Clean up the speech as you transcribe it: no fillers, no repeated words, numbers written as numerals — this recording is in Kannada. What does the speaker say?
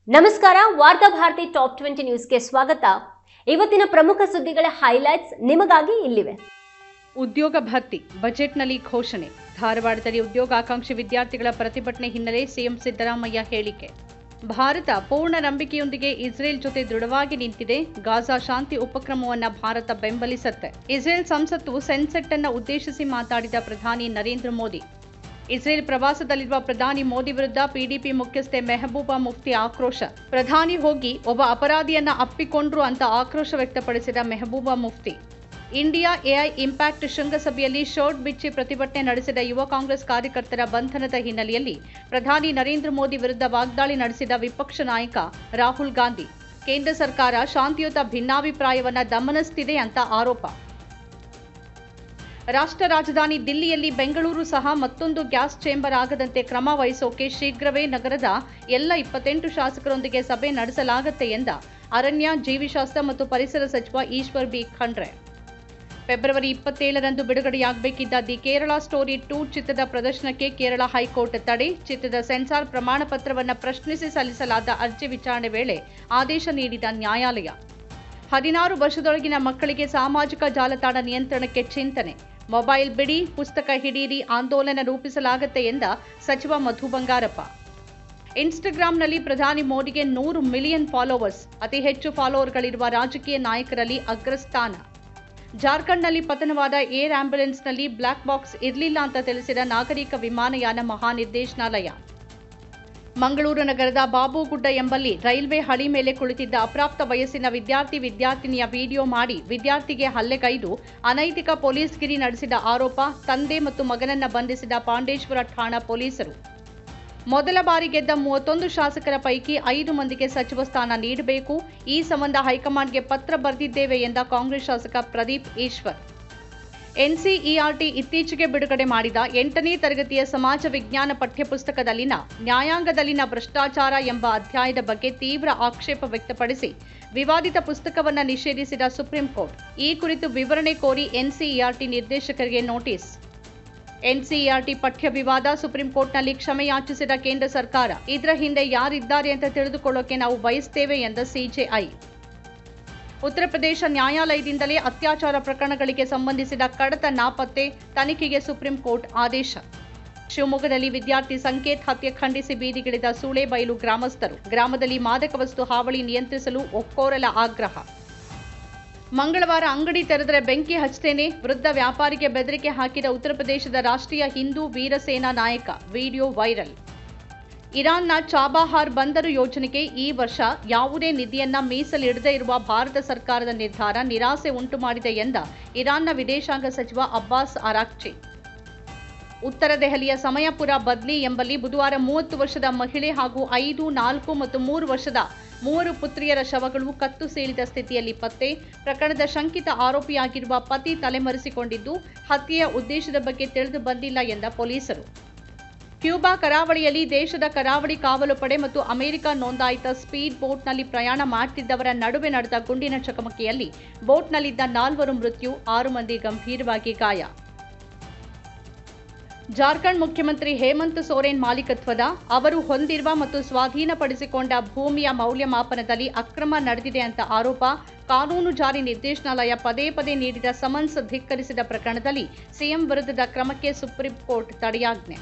ನಮಸ್ಕಾರ. ವಾರ್ತಾ ಭಾರತಿ ಟಾಪ್ 20 ನ್ಯೂಸ್ಗೆ ಸ್ವಾಗತ. ಇವತ್ತಿನ ಪ್ರಮುಖ ಸುದ್ದಿಗಳ ಹೈಲೈಟ್ಸ್ ನಿಮಗಾಗಿ ಇಲ್ಲಿವೆ. ಉದ್ಯೋಗ ಭರ್ತಿ ಬಜೆಟ್ನಲ್ಲಿ ಘೋಷಣೆ. ಧಾರವಾಡದಲ್ಲಿ ಉದ್ಯೋಗಾಕಾಂಕ್ಷಿ ವಿದ್ಯಾರ್ಥಿಗಳ ಪ್ರತಿಭಟನೆ ಹಿನ್ನೆಲೆ ಸಿಎಂ ಸಿದ್ದರಾಮಯ್ಯ ಹೇಳಿಕೆ. ಭಾರತ ಪೂರ್ಣ ನಂಬಿಕೆಯೊಂದಿಗೆ ಇಸ್ರೇಲ್ ಜೊತೆ ದೃಢವಾಗಿ ನಿಂತಿದೆ. ಗಾಜಾ ಶಾಂತಿ ಉಪಕ್ರಮವನ್ನು ಭಾರತ ಬೆಂಬಲಿಸುತ್ತೆ. ಇಸ್ರೇಲ್ ಸಂಸತ್ತು ಸೆನ್ಸೆಟ್ ಅನ್ನು ಉದ್ದೇಶಿಸಿ ಮಾತಾಡಿದ ಪ್ರಧಾನಿ ನರೇಂದ್ರ ಮೋದಿ. ಇಸ್ರೇಲ್ ಪ್ರವಾಸದಲ್ಲಿರುವ ಪ್ರಧಾನಿ ಮೋದಿ ವಿರುದ್ಧ ಪಿಡಿಪಿ ಮುಖ್ಯಸ್ಥೆ ಮೆಹಬೂಬಾ ಮುಫ್ತಿ ಆಕ್ರೋಶ. ಪ್ರಧಾನಿ ಹೋಗಿ ಒಬ್ಬ ಅಪರಾಧಿಯನ್ನ ಅಪ್ಪಿಕೊಂಡ್ರು ಅಂತ ಆಕ್ರೋಶ ವ್ಯಕ್ತಪಡಿಸಿದ Mehbooba Mufti. India AI impact ಶೃಂಗಸಭೆಯಲ್ಲಿ ಶರ್ಟ್ ಬಿಚ್ಚಿ ಪ್ರತಿಭಟನೆ ನಡೆಸಿದ ಯುವ ಕಾಂಗ್ರೆಸ್ ಕಾರ್ಯಕರ್ತರ ಬಂಧನದ ಹಿನ್ನೆಲೆಯಲ್ಲಿ ಪ್ರಧಾನಿ ನರೇಂದ್ರ ಮೋದಿ ವಿರುದ್ಧ ವಾಗ್ದಾಳಿ ನಡೆಸಿದ ವಿಪಕ್ಷ ನಾಯಕ ರಾಹುಲ್ ಗಾಂಧಿ. ಕೇಂದ್ರ ಸರ್ಕಾರ ಶಾಂತಿಯುತ ಭಿನ್ನಾಭಿಪ್ರಾಯವನ್ನ ದಮನಿಸುತ್ತಿದೆ ಅಂತ ಆರೋಪ. ರಾಷ್ಟ್ರ ರಾಜಧಾನಿ ದಿಲ್ಲಿಯಲ್ಲಿ ಬೆಂಗಳೂರು ಸಹ ಮತ್ತೊಂದು ಗ್ಯಾಸ್ ಚೇಂಬರ್ ಆಗದಂತೆ ಕ್ರಮ ವಹಿಸೋಕೆ ಶೀಘ್ರವೇ ನಗರದ ಎಲ್ಲ 28 ಶಾಸಕರೊಂದಿಗೆ ಸಭೆ ನಡೆಸಲಾಗುತ್ತೆ ಎಂದ ಅರಣ್ಯ, ಜೀವಿಶಾಸ್ತ್ರ ಮತ್ತು ಪರಿಸರ ಸಚಿವ ಈಶ್ವರ್ ಬಿ ಖಂಡ್ರೆ. ಫೆಬ್ರವರಿ 27ರಂದು ಬಿಡುಗಡೆಯಾಗಬೇಕಿದ್ದ ದಿ ಕೇರಳ ಸ್ಟೋರಿ 2 ಚಿತ್ರದ ಪ್ರದರ್ಶನಕ್ಕೆ ಕೇರಳ ಹೈಕೋರ್ಟ್ ತಡೆ. ಚಿತ್ರದ ಸೆನ್ಸಾರ್ ಪ್ರಮಾಣ ಪತ್ರವನ್ನು ಪ್ರಶ್ನಿಸಿ ಸಲ್ಲಿಸಲಾದ ಅರ್ಜಿ ವಿಚಾರಣೆ ವೇಳೆ ಆದೇಶ ನೀಡಿದ ನ್ಯಾಯಾಲಯ. 16 ವರ್ಷದೊಳಗಿನ ಮಕ್ಕಳಿಗೆ ಸಾಮಾಜಿಕ ಜಾಲತಾಣ ನಿಯಂತ್ರಣಕ್ಕೆ ಚಿಂತನೆ. ಮೊಬೈಲ್ ಬಿಡಿ, ಪುಸ್ತಕ ಹಿಡೀರಿ ಆಂದೋಲನ ರೂಪಿಸಲಾಗುತ್ತೆ ಎಂದ ಸಚಿವ ಮಧು ಬಂಗಾರಪ್ಪ. ಇನ್ಸ್ಟಾಗ್ರಾಂನಲ್ಲಿ ಪ್ರಧಾನಿ ಮೋದಿಗೆ 100 ಮಿಲಿಯನ್ ಫಾಲೋವರ್ಸ್. ಅತಿ ಹೆಚ್ಚು ಫಾಲೋವರ್ಗಳಿರುವ ರಾಜಕೀಯ ನಾಯಕರಲ್ಲಿ ಅಗ್ರಸ್ಥಾನ. ಜಾರ್ಖಂಡ್ನಲ್ಲಿ ಪತನವಾದ ಏರ್ ಆಂಬ್ಯುಲೆನ್ಸ್ನಲ್ಲಿ ಬ್ಲಾಕ್ ಬಾಕ್ಸ್ ಇರಲಿಲ್ಲ ಅಂತ ತಿಳಿಸಿದ ನಾಗರಿಕ ವಿಮಾನಯಾನ ಮಹಾನಿರ್ದೇಶನಾಲಯ. ಮಂಗಳೂರು ನಗರದ ಬಾಬುಗುಡ್ಡ ಎಂಬಲ್ಲಿ ರೈಲ್ವೆ ಹಳಿ ಮೇಲೆ ಕುಳಿತಿದ್ದ ಅಪ್ರಾಪ್ತ ವಯಸ್ಸಿನ ವಿದ್ಯಾರ್ಥಿನಿಯ ವಿಡಿಯೋ ಮಾಡಿ ವಿದ್ಯಾರ್ಥಿಗೆ ಹಲ್ಲೆಗೈದು ಅನೈತಿಕ ಪೊಲೀಸ್ಗಿರಿ ನಡೆಸಿದ ಆರೋಪ. ತಂದೆ ಮತ್ತು ಮಗನನ್ನ ಬಂಧಿಸಿದ ಪಾಂಡೇಶ್ವರ ಠಾಣಾ ಪೊಲೀಸರು. ಮೊದಲ ಬಾರಿ ಗೆದ್ದ 31 ಶಾಸಕರ ಪೈಕಿ 5 ಮಂದಿಗೆ ಸಚಿವ ಸ್ಥಾನ ನೀಡಬೇಕು. ಈ ಸಂಬಂಧ ಹೈಕಮಾಂಡ್ಗೆ ಪತ್ರ ಬರೆದಿದ್ದೇವೆ ಎಂದ ಕಾಂಗ್ರೆಸ್ ಶಾಸಕ ಪ್ರದೀಪ್ ಈಶ್ವರ್. ಎನ್ಸಿಇಆರ್ಟಿ ಇತ್ತೀಚೆಗೆ ಬಿಡುಗಡೆ ಮಾಡಿದ 8ನೇ ತರಗತಿಯ ಸಮಾಜ ವಿಜ್ಞಾನ ಪಠ್ಯಪುಸ್ತಕದಲ್ಲಿನ ನ್ಯಾಯಾಂಗದಲ್ಲಿನ ಭ್ರಷ್ಟಾಚಾರ ಎಂಬ ಅಧ್ಯಾಯದ ಬಗ್ಗೆ ತೀವ್ರ ಆಕ್ಷೇಪ ವ್ಯಕ್ತಪಡಿಸಿ ವಿವಾದಿತ ಪುಸ್ತಕವನ್ನು ನಿಷೇಧಿಸಿದ ಸುಪ್ರೀಂ ಕೋರ್ಟ್. ಈ ಕುರಿತು ವಿವರಣೆ ಕೋರಿ ಎನ್ಸಿಇಆರ್ಟಿ ನಿರ್ದೇಶಕರಿಗೆ ನೋಟಿಸ್. ಎನ್ಸಿಇಆರ್ಟಿ ಪಠ್ಯ ವಿವಾದ ಸುಪ್ರೀಂ ಕೋರ್ಟ್ನಲ್ಲಿ ಕ್ಷಮೆ ಯಾಚಿಸಿದ ಕೇಂದ್ರ ಸರ್ಕಾರ. ಇದರ ಹಿಂದೆ ಯಾರಿದ್ದಾರೆ ಅಂತ ತಿಳಿದುಕೊಳ್ಳೋಕೆ ನಾವು ಬಯಸ್ತೇವೆ ಎಂದ ಸಿಜೆಐ. ಉತ್ತರ ಪ್ರದೇಶ ನ್ಯಾಯಾಲಯದಿಂದಲೇ ಅತ್ಯಾಚಾರ ಪ್ರಕರಣಗಳಿಗೆ ಸಂಬಂಧಿಸಿದ ಕಡತ ನಾಪತ್ತೆ ತನಿಖೆಗೆ ಸುಪ್ರೀಂ ಕೋರ್ಟ್ ಆದೇಶ. ಶಿವಮೊಗ್ಗದಲ್ಲಿ ವಿದ್ಯಾರ್ಥಿ ಸಂಕೇತ್ ಹತ್ಯೆ ಖಂಡಿಸಿ ಬೀದಿಗಿಳಿದ ಸೂಳೆಬೈಲು ಗ್ರಾಮಸ್ಥರು. ಗ್ರಾಮದಲ್ಲಿ ಮಾದಕ ವಸ್ತು ಹಾವಳಿ ನಿಯಂತ್ರಿಸಲು ಒಕ್ಕೋರಲ ಆಗ್ರಹ. ಮಂಗಳವಾರ ಅಂಗಡಿ ತೆರೆದರೆ ಬೆಂಕಿ ಹಚ್ತೇನೆ, ವೃದ್ಧ ವ್ಯಾಪಾರಿಗೆ ಬೆದರಿಕೆ ಹಾಕಿದ ಉತ್ತರ ಪ್ರದೇಶದ ರಾಷ್ಟ್ರೀಯ ಹಿಂದೂ ವೀರಸೇನಾ ನಾಯಕ. Video viral. ಇರಾನ್ನ ಚಾಬಹಾರ್ ಬಂದರು ಯೋಜನೆಗೆ ಈ ವರ್ಷ ಯಾವುದೇ ನಿಧಿಯನ್ನ ಮೀಸಲಿಡದೇ ಇರುವ ಭಾರತ ಸರ್ಕಾರದ ನಿರ್ಧಾರ ನಿರಾಸೆ ಉಂಟು ಮಾಡಿದೆ ಎಂದ ಇರಾನ್ನ ವಿದೇಶಾಂಗ ಸಚಿವ ಅಬ್ಬಾಸ್ ಅರಾಕ್ಚಿ. ಉತ್ತರ ದೆಹಲಿಯ ಸಮಯಪುರ ಬದ್ಲಿ ಎಂಬಲ್ಲಿ ಬುಧವಾರ 30 ವರ್ಷದ ಮಹಿಳೆ ಹಾಗೂ 5, 4 ಮತ್ತು 3 ವರ್ಷದ 3 ಪುತ್ರಿಯರ ಶವಗಳು ಕತ್ತು ಸೀಳಿದ ಸ್ಥಿತಿಯಲ್ಲಿ ಪತ್ತೆ. ಪ್ರಕರಣದ ಶಂಕಿತ ಆರೋಪಿಯಾಗಿರುವ ಪತಿ ತಲೆಮರೆಸಿಕೊಂಡಿದ್ದು ಹತ್ಯೆಯ ಉದ್ದೇಶದ ಬಗ್ಗೆ ತಿಳಿದು ಬಂದಿಲ್ಲ ಎಂದ ಪೊಲೀಸರು. ಕ್ಯೂಬಾ ಕರಾವಳಿಯಲ್ಲಿ ದೇಶದ ಕರಾವಳಿ ಕಾವಲು ಪಡೆ ಮತ್ತು ಅಮೆರಿಕ ನೋಂದಾಯಿತ ಸ್ಪೀಡ್ ಬೋಟ್ನಲ್ಲಿ ಪ್ರಯಾಣ ಮಾಡುತ್ತಿದ್ದವರ ನಡುವೆ ನಡೆದ ಗುಂಡಿನ ಚಕಮಕಿಯಲ್ಲಿ ಬೋಟ್ನಲ್ಲಿದ್ದ 4 ಮೃತ್ಯು, 6 ಮಂದಿ ಗಂಭೀರವಾಗಿ ಗಾಯ. ಜಾರ್ಖಂಡ್ ಮುಖ್ಯಮಂತ್ರಿ ಹೇಮಂತ್ ಸೊರೇನ್ ಮಾಲೀಕತ್ವದ ಅವರು ಹೊಂದಿರುವ ಮತ್ತು ಸ್ವಾಧೀನಪಡಿಸಿಕೊಂಡ ಭೂಮಿಯ ಮೌಲ್ಯಮಾಪನದಲ್ಲಿ ಅಕ್ರಮ ನಡೆದಿದೆ ಅಂತ ಆರೋಪ. ಕಾನೂನು ಜಾರಿ ನಿರ್ದೇಶನಾಲಯ ಪದೇ ಪದೇ ನೀಡಿದ ಸಮನ್ಸ್ ಧಿಕ್ಕರಿಸಿದ ಪ್ರಕರಣದಲ್ಲಿ ಸಿಎಂ ವಿರುದ್ಧದ ಕ್ರಮಕ್ಕೆ ಸುಪ್ರೀಂ ಕೋರ್ಟ್ ತಡೆಯಾಜ್ಞೆ.